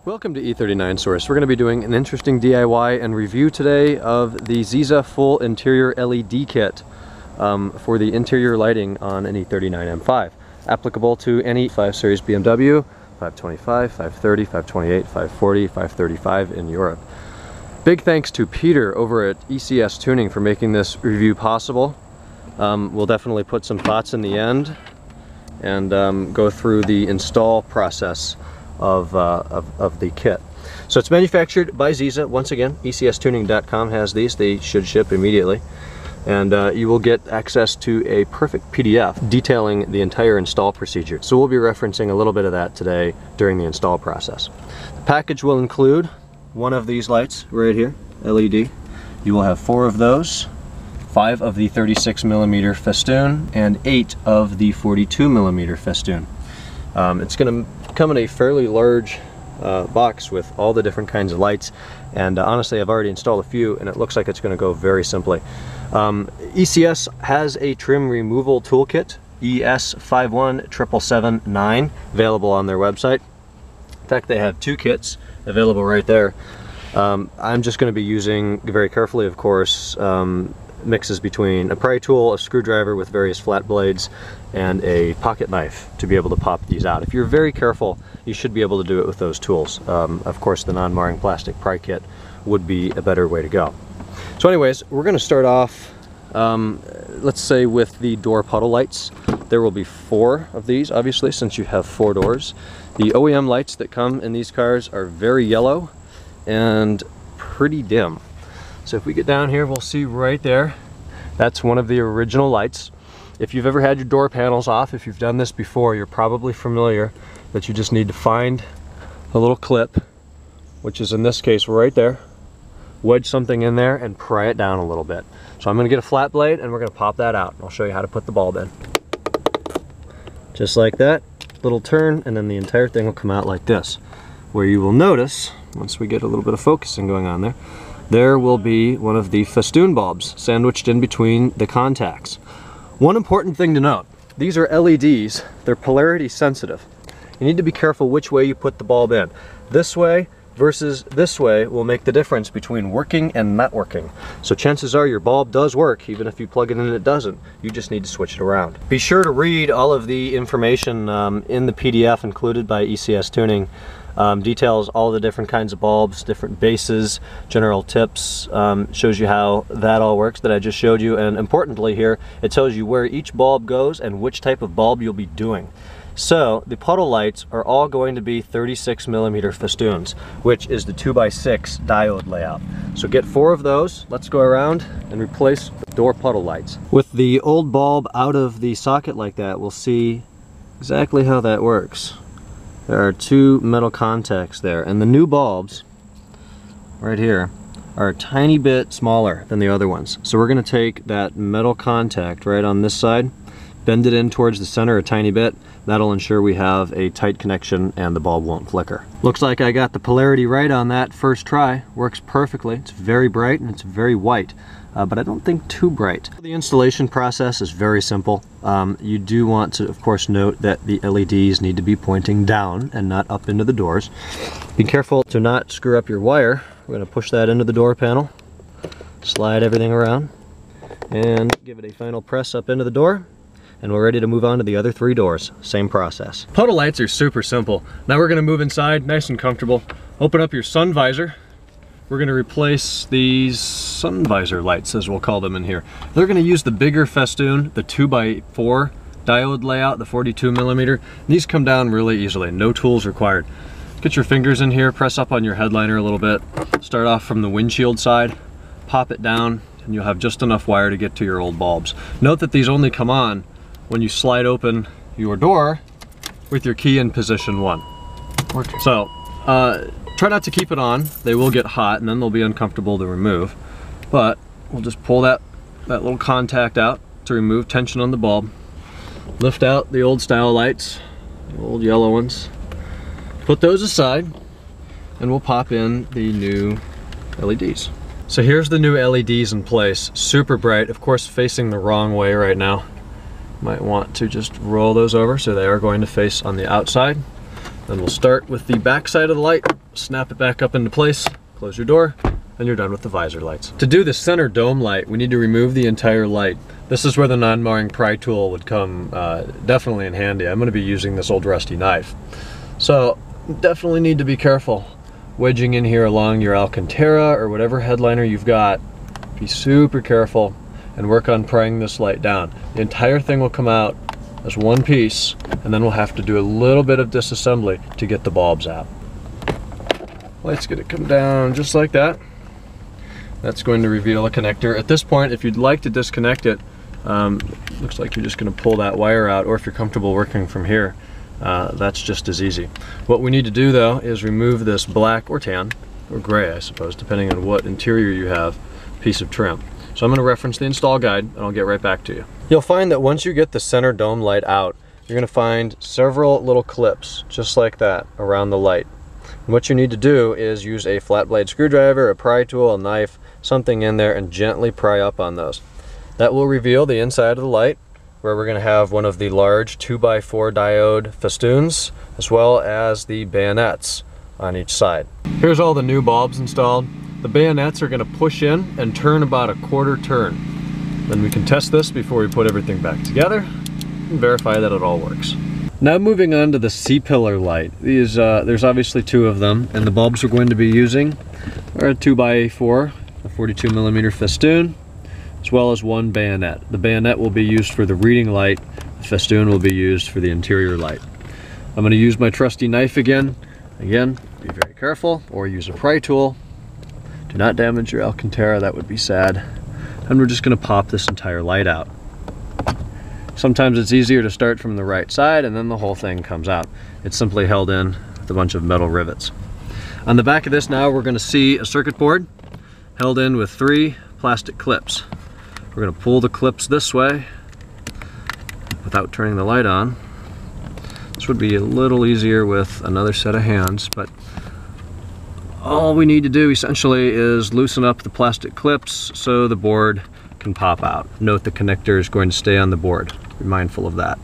Welcome to E39 Source. We're going to be doing an interesting DIY and review today of the Ziza full interior LED kit for the interior lighting on an E39 M5. Applicable to any 5 Series BMW, 525, 530, 528, 540, 535 in Europe. Big thanks to Peter over at ECS Tuning for making this review possible. We'll definitely put some thoughts in the end and go through the install process of the kit. So it's manufactured by Ziza. Once again, ECStuning.com has these. They should ship immediately. And you will get access to a perfect PDF detailing the entire install procedure. So we'll be referencing a little bit of that today during the install process. The package will include one of these lights right here, LED. You will have 4 of those, 5 of the 36mm festoon, and 8 of the 42mm festoon. It's going to come in a fairly large box with all the different kinds of lights, and honestly I've already installed a few and it looks like it's going to go very simply. ECS has a trim removal toolkit, ES51779, available on their website. In fact, they have 2 kits available right there. I'm just going to be using, very carefully of course, mixes between a pry tool, a screwdriver with various flat blades, and a pocket knife to be able to pop these out. If you're very careful, you should be able to do it with those tools. Of course, the non-marring plastic pry kit would be a better way to go. So anyways, we're going to start off, let's say, with the door puddle lights. There will be 4 of these, obviously, since you have 4 doors. The OEM lights that come in these cars are very yellow and pretty dim. So if we get down here, we'll see right there, that's one of the original lights. If you've ever had your door panels off, if you've done this before, you're probably familiar that you just need to find a little clip, which is in this case right there, wedge something in there and pry it down a little bit. So I'm going to get a flat blade and we're going to pop that out. I'll show you how to put the bulb in. Just like that, little turn, and then the entire thing will come out like this. Where you will notice, once we get a little bit of focusing going on there, there will be one of the festoon bulbs sandwiched in between the contacts. One important thing to note, these are LEDs, they're polarity sensitive. You need to be careful which way you put the bulb in. This way versus this way will make the difference between working and not working. So chances are your bulb does work, even if you plug it in and it doesn't. You just need to switch it around. Be sure to read all of the information in the PDF included by ECS Tuning. Details all the different kinds of bulbs, different bases, general tips, shows you how that all works that I just showed you, and importantly here, it tells you where each bulb goes and which type of bulb you'll be doing. So the puddle lights are all going to be 36mm festoons, which is the 2x6 diode layout. So get 4 of those. Let's go around and replace the door puddle lights. With the old bulb out of the socket like that, we'll see exactly how that works. There are 2 metal contacts there, and the new bulbs right here are a tiny bit smaller than the other ones. So we're going to take that metal contact right on this side, bend it in towards the center a tiny bit. That'll ensure we have a tight connection and the bulb won't flicker. Looks like I got the polarity right on that first try. Works perfectly. It's very bright and it's very white. But I don't think too bright. The installation process is very simple. You do want to, of course, note that the LEDs need to be pointing down and not up into the doors. Be careful to not screw up your wire. We're going to push that into the door panel, slide everything around, and give it a final press up into the door, and we're ready to move on to the other 3 doors. Same process. Puddle lights are super simple. Now we're going to move inside, nice and comfortable. Open up your sun visor. We're going to replace these sun visor lights, as we'll call them in here. They're going to use the bigger festoon, the 2x4 diode layout, the 42mm. These come down really easily, no tools required. Get your fingers in here, press up on your headliner a little bit. Start off from the windshield side, pop it down, and you'll have just enough wire to get to your old bulbs. Note that these only come on when you slide open your door with your key in position 1. So, try not to keep it on. They will get hot and then they'll be uncomfortable to remove. But we'll just pull that little contact out to remove tension on the bulb. Lift out the old style lights, the old yellow ones. Put those aside and we'll pop in the new LEDs. So here's the new LEDs in place. Super bright, of course facing the wrong way right now. Might want to just roll those over so they are going to face on the outside. Then we'll start with the back side of the light. snap it back up into place, close your door, and you're done with the visor lights. To do the center dome light, we need to remove the entire light. This is where the non-marring pry tool would come definitely in handy. I'm going to be using this old rusty knife. So definitely need to be careful wedging in here along your Alcantara or whatever headliner you've got. Be super careful and work on prying this light down. The entire thing will come out as one piece, and then we'll have to do a little bit of disassembly to get the bulbs out. Light's gonna come down just like that. That's going to reveal a connector. At this point, if you'd like to disconnect it, looks like you're just gonna pull that wire out, or if you're comfortable working from here, that's just as easy. What we need to do though is remove this black or tan, or gray I suppose, depending on what interior you have, piece of trim. So I'm going to reference the install guide and I'll get right back to you. You'll find that once you get the center dome light out, you're going to find several little clips just like that around the light. And what you need to do is use a flat blade screwdriver, a pry tool, a knife, something in there, and gently pry up on those. That will reveal the inside of the light, where we're going to have one of the large 2x4 diode festoons, as well as the bayonets on each side. Here's all the new bulbs installed. The bayonets are going to push in and turn about a quarter turn. Then we can test this before we put everything back together and verify that it all works. Now moving on to the C-pillar light. These, there's obviously two of them, and the bulbs we're going to be using are a 2x4, a 42mm festoon, as well as one bayonet. The bayonet will be used for the reading light, the festoon will be used for the interior light. I'm going to use my trusty knife again. Again, be very careful, or use a pry tool. Do not damage your Alcantara, that would be sad. And we're just going to pop this entire light out. Sometimes it's easier to start from the right side and then the whole thing comes out. It's simply held in with a bunch of metal rivets. On the back of this now we're going to see a circuit board held in with 3 plastic clips. We're going to pull the clips this way without turning the light on. This would be a little easier with another set of hands, but all we need to do essentially is loosen up the plastic clips so the board can pop out. Note the connector is going to stay on the board. Be mindful of that.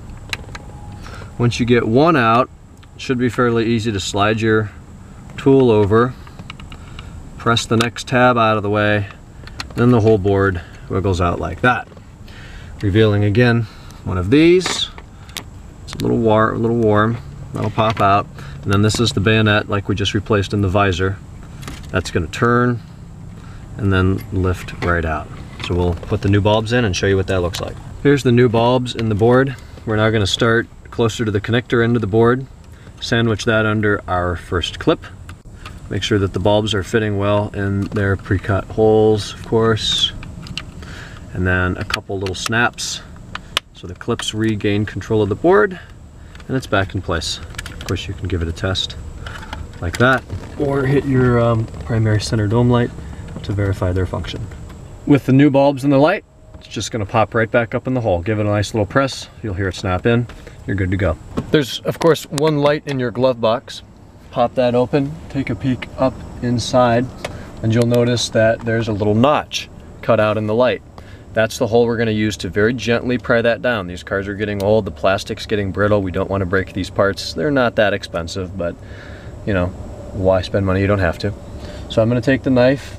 Once you get one out, it should be fairly easy to slide your tool over, press the next tab out of the way, then the whole board wiggles out like that. Revealing again one of these. It's a little warm. That'll pop out. And then this is the bayonet like we just replaced in the visor. That's going to turn and then lift right out. So we'll put the new bulbs in and show you what that looks like. Here's the new bulbs in the board. We're now going to start closer to the connector end of the board, sandwich that under our first clip. Make sure that the bulbs are fitting well in their pre-cut holes, of course. And then a couple little snaps so the clips regain control of the board and it's back in place. Of course you can give it a test like that, or hit your primary center dome light to verify their function. With the new bulbs in the light, it's just going to pop right back up in the hole. Give it a nice little press, you'll hear it snap in, you're good to go. There's of course one light in your glove box. Pop that open, take a peek up inside, and you'll notice that there's a little notch cut out in the light. That's the hole we're going to use to very gently pry that down. These cars are getting old, the plastic's getting brittle, we don't want to break these parts. They're not that expensive, but you know, why spend money you don't have to? So I'm going to take the knife,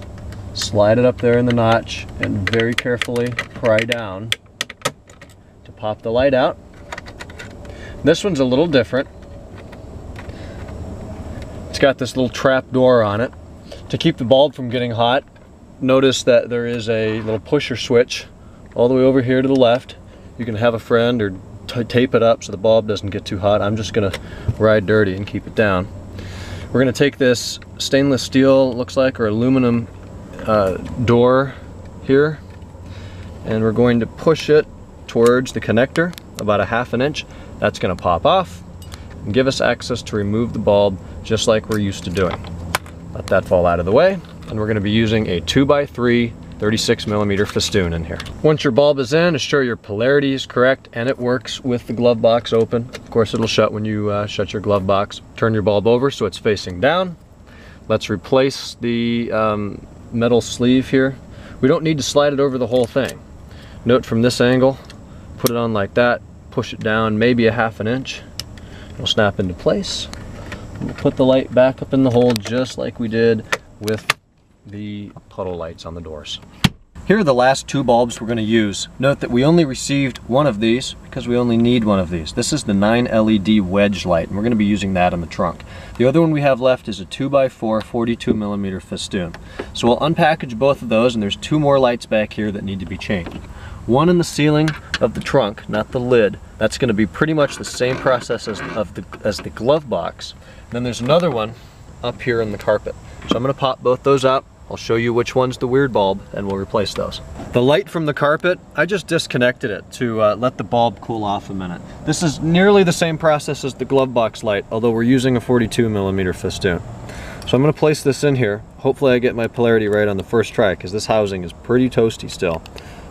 slide it up there in the notch, and very carefully pry down to pop the light out. This one's a little different. It's got this little trap door on it. To keep the bulb from getting hot, notice that there is a little pusher switch all the way over here to the left. You can have a friend or tape it up so the bulb doesn't get too hot. I'm just going to ride dirty and keep it down. We're going to take this stainless steel, looks like, or aluminum door here, and we're going to push it towards the connector about a ½ inch. That's going to pop off and give us access to remove the bulb just like we're used to doing. Let that fall out of the way, and we're going to be using a 2x3 36mm festoon in here. Once your bulb is in, assure your polarity is correct and it works with the glove box open. Of course it'll shut when you shut your glove box. Turn your bulb over so it's facing down. Let's replace the metal sleeve here. We don't need to slide it over the whole thing. Note from this angle, put it on like that, push it down maybe a ½ inch. It'll snap into place. We'll put the light back up in the hole just like we did with the puddle lights on the doors. Here are the last two bulbs we're going to use. Note that we only received one of these because we only need one of these. This is the 9 LED wedge light, and we're going to be using that in the trunk. The other one we have left is a 2x4 42mm festoon. So we'll unpackage both of those, and there's two more lights back here that need to be changed. One in the ceiling of the trunk, not the lid. That's going to be pretty much the same process as the glove box. And then there's another one up here in the carpet. So I'm going to pop both those out. I'll show you which one's the weird bulb, and we'll replace those. The light from the carpet, I just disconnected it to let the bulb cool off a minute. This is nearly the same process as the glove box light, although we're using a 42mm festoon. So I'm going to place this in here. Hopefully I get my polarity right on the first try, because this housing is pretty toasty still.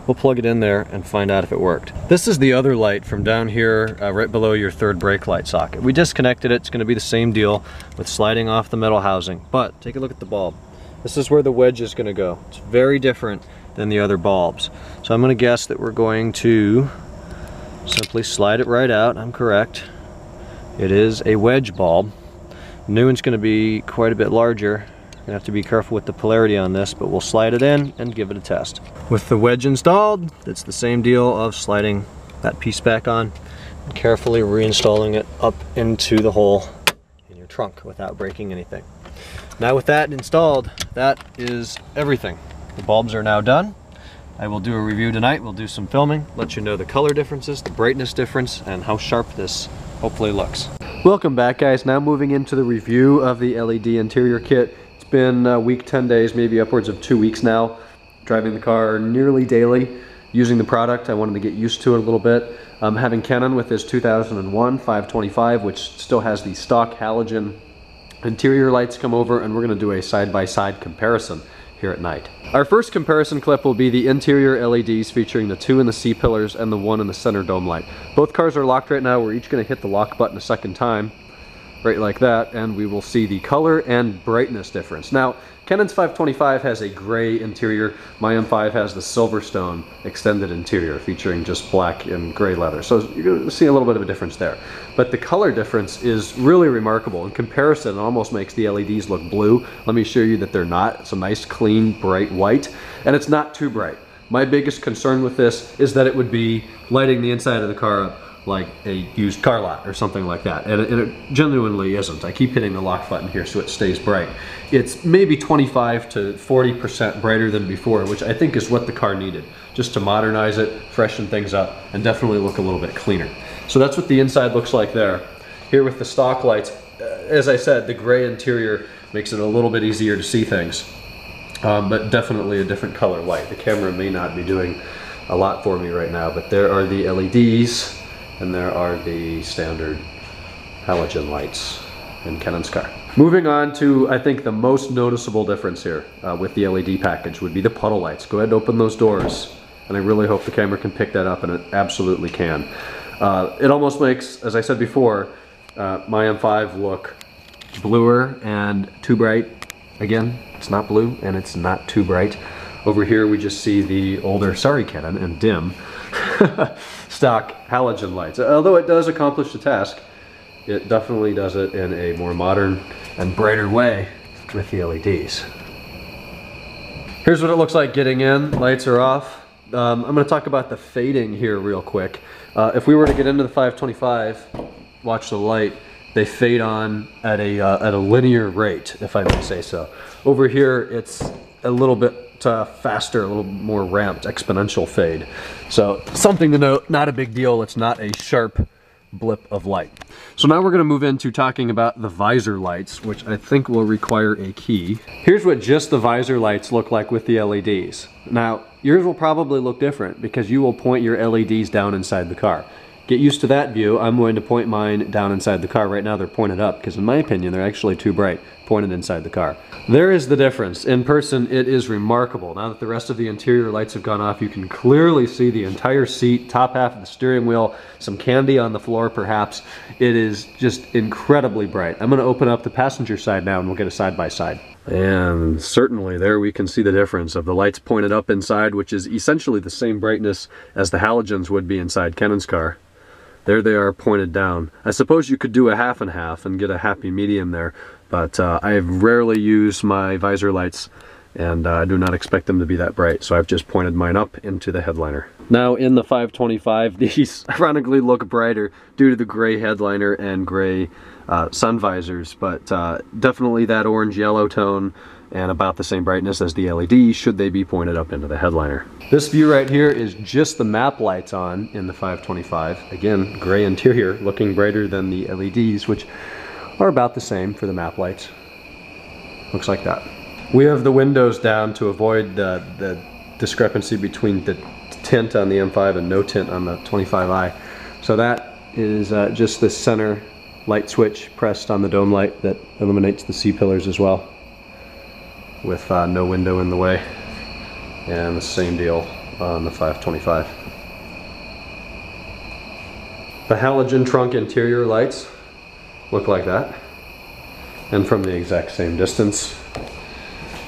We'll plug it in there and find out if it worked. This is the other light from down here, right below your third brake light socket. We disconnected it. It's going to be the same deal with sliding off the metal housing. But take a look at the bulb. This is where the wedge is going to go. It's very different than the other bulbs. So I'm going to guess that we're going to simply slide it right out. I'm correct. It is a wedge bulb. The new one's going to be quite a bit larger. Going to have to be careful with the polarity on this, but we'll slide it in and give it a test. With the wedge installed, it's the same deal of sliding that piece back on and carefully reinstalling it up into the hole in your trunk without breaking anything. Now with that installed, that is everything. The bulbs are now done. I will do a review tonight. We'll do some filming, let you know the color differences, the brightness difference, and how sharp this hopefully looks. Welcome back, guys. Now moving into the review of the LED interior kit. It's been a week, 10 days, maybe upwards of 2 weeks now. Driving the car nearly daily, using the product. I wanted to get used to it a little bit. Having Canon with this 2001 525, which still has the stock halogen interior lights come over, and we're going to do a side-by-side comparison here at night. Our first comparison clip will be the interior LEDs featuring the 2 in the C-pillars and the 1 in the center dome light. Both cars are locked right now. We're each going to hit the lock button a second time, right like that, and we will see the color and brightness difference. Now, Canon's 525 has a gray interior. My M5 has the Silverstone extended interior featuring just black and gray leather. So you're going to see a little bit of a difference there. But the color difference is really remarkable. In comparison, it almost makes the LEDs look blue. Let me show you that they're not. It's a nice, clean, bright white, and it's not too bright. My biggest concern with this is that it would be lighting the inside of the car up like a used car lot or something like that, and it genuinely isn't. I keep hitting the lock button here so it stays bright. It's maybe 25 to 40% brighter than before, which I think is what the car needed, just to modernize it, freshen things up, and definitely look a little bit cleaner. So that's what the inside looks like there. Here with the stock lights, as I said, the gray interior makes it a little bit easier to see things, but definitely a different color white. The camera may not be doing a lot for me right now, but there are the LEDs, and there are the standard halogen lights in Canon's car. Moving on to, I think, the most noticeable difference here with the LED package would be the puddle lights. Go ahead and open those doors, and I really hope the camera can pick that up, and it absolutely can. It almost makes, as I said before, my M5 look bluer and too bright. Again, it's not blue and it's not too bright. Over here we just see the older, sorry Canon, and dim stock halogen lights. Although it does accomplish the task, it definitely does it in a more modern and brighter way with the LEDs. Here's what it looks like getting in. Lights are off. I'm going to talk about the fading here real quick. If we were to get into the 525, watch the light, they fade on at a linear rate, if I may say so. Over here, it's a little bit faster, a little more ramped, exponential fade. So something to note, not a big deal. It's not a sharp blip of light. So now we're going to move into talking about the visor lights, which I think will require a key. Here's what just the visor lights look like with the LEDs. Now, yours will probably look different because you will point your LEDs down inside the car. Get used to that view. I'm going to point mine down inside the car. Right now they're pointed up because in my opinion they're actually too bright, pointed inside the car. There is the difference. In person it is remarkable. Now that the rest of the interior lights have gone off, you can clearly see the entire seat, top half of the steering wheel, some candy on the floor perhaps. It is just incredibly bright. I'm going to open up the passenger side now and we'll get a side-by-side. And certainly there we can see the difference of the lights pointed up inside, which is essentially the same brightness as the halogens would be inside Canon's car. there they are pointed down. I suppose you could do a half and half and get a happy medium there, but I've rarely used my visor lights, and I do not expect them to be that bright, so I've just pointed mine up into the headliner. Now in the 525, these ironically look brighter due to the gray headliner and gray sun visors, but definitely that orange-yellow tone and about the same brightness as the LED should they be pointed up into the headliner. This view right here is just the map lights on in the 525. Again, gray interior, looking brighter than the LEDs, which are about the same for the map lights. Looks like that. We have the windows down to avoid the discrepancy between the tint on the M5 and no tint on the 25i. So that is just the center light switch pressed on the dome light that illuminates the C-pillars as well, with no window in the way, and the same deal on the 525. The halogen trunk interior lights look like that, and from the exact same distance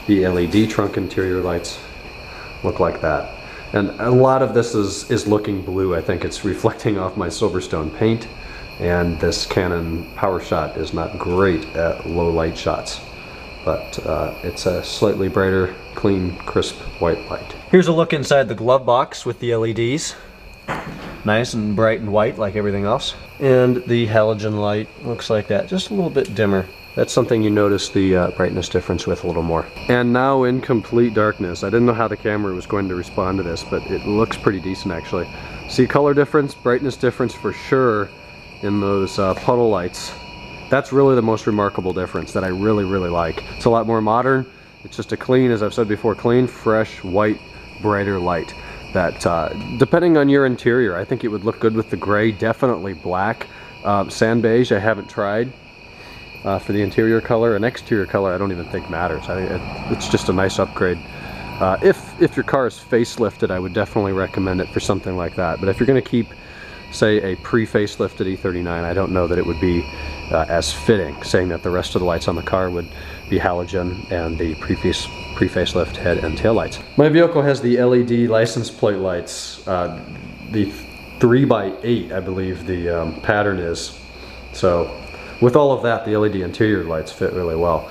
the LED trunk interior lights look like that. And a lot of this is looking blue. I think it's reflecting off my Silverstone paint, and this Canon PowerShot is not great at low light shots. But it's a slightly brighter, clean, crisp white light. Here's a look inside the glove box with the LEDs. Nice and bright and white like everything else. And the halogen light looks like that, just a little bit dimmer. That's something you notice the brightness difference with a little more. And now in complete darkness. I didn't know how the camera was going to respond to this, but it looks pretty decent actually. See color difference, brightness difference for sure in those puddle lights. That's really the most remarkable difference that I really like. It's a lot more modern. It's just a clean, as I've said before, clean, fresh, white, brighter light that, depending on your interior, I think it would look good with the gray, definitely black. Sand beige, I haven't tried for the interior color. An exterior color I don't even think matters. It's just a nice upgrade. If your car is facelifted, I would definitely recommend it for something like that. But if you're going to keep, say, a pre-facelifted E39, I don't know that it would be as fitting, saying that the rest of the lights on the car would be halogen and the pre-facelift head and tail lights. My vehicle has the LED license plate lights, the 3x8 I believe the pattern is. So with all of that, the LED interior lights fit really well.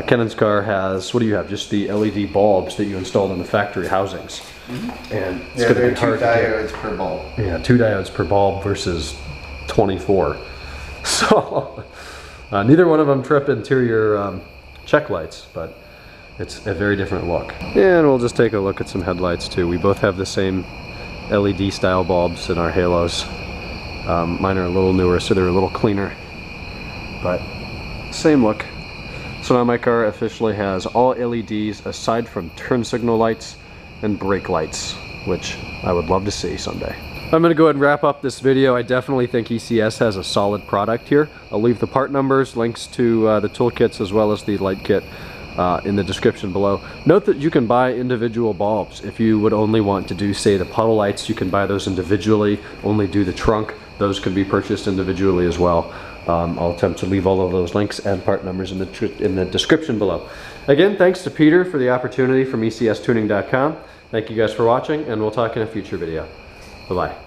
Kenan's car has, what do you have, just the LED bulbs that you installed in the factory housings. And it's going to be hard to get. 2 diodes per bulb. Yeah, 2 diodes per bulb versus 24. So neither one of them trip interior check lights, but it's a very different look. And we'll just take a look at some headlights too. We both have the same LED style bulbs in our halos. Mine are a little newer, so they're a little cleaner, but same look. So now my car officially has all LEDs aside from turn signal lights and brake lights, which I would love to see someday. I'm going to go ahead and wrap up this video. I definitely think ECS has a solid product here. I'll leave the part numbers, links to the toolkits as well as the light kit in the description below. Note that you can buy individual bulbs. If you would only want to do, say, the puddle lights, you can buy those individually. Only do the trunk, those could be purchased individually as well. I'll attempt to leave all of those links and part numbers in the description below. Again, thanks to Peter for the opportunity from ECStuning.com. Thank you guys for watching, and we'll talk in a future video. Bye-bye.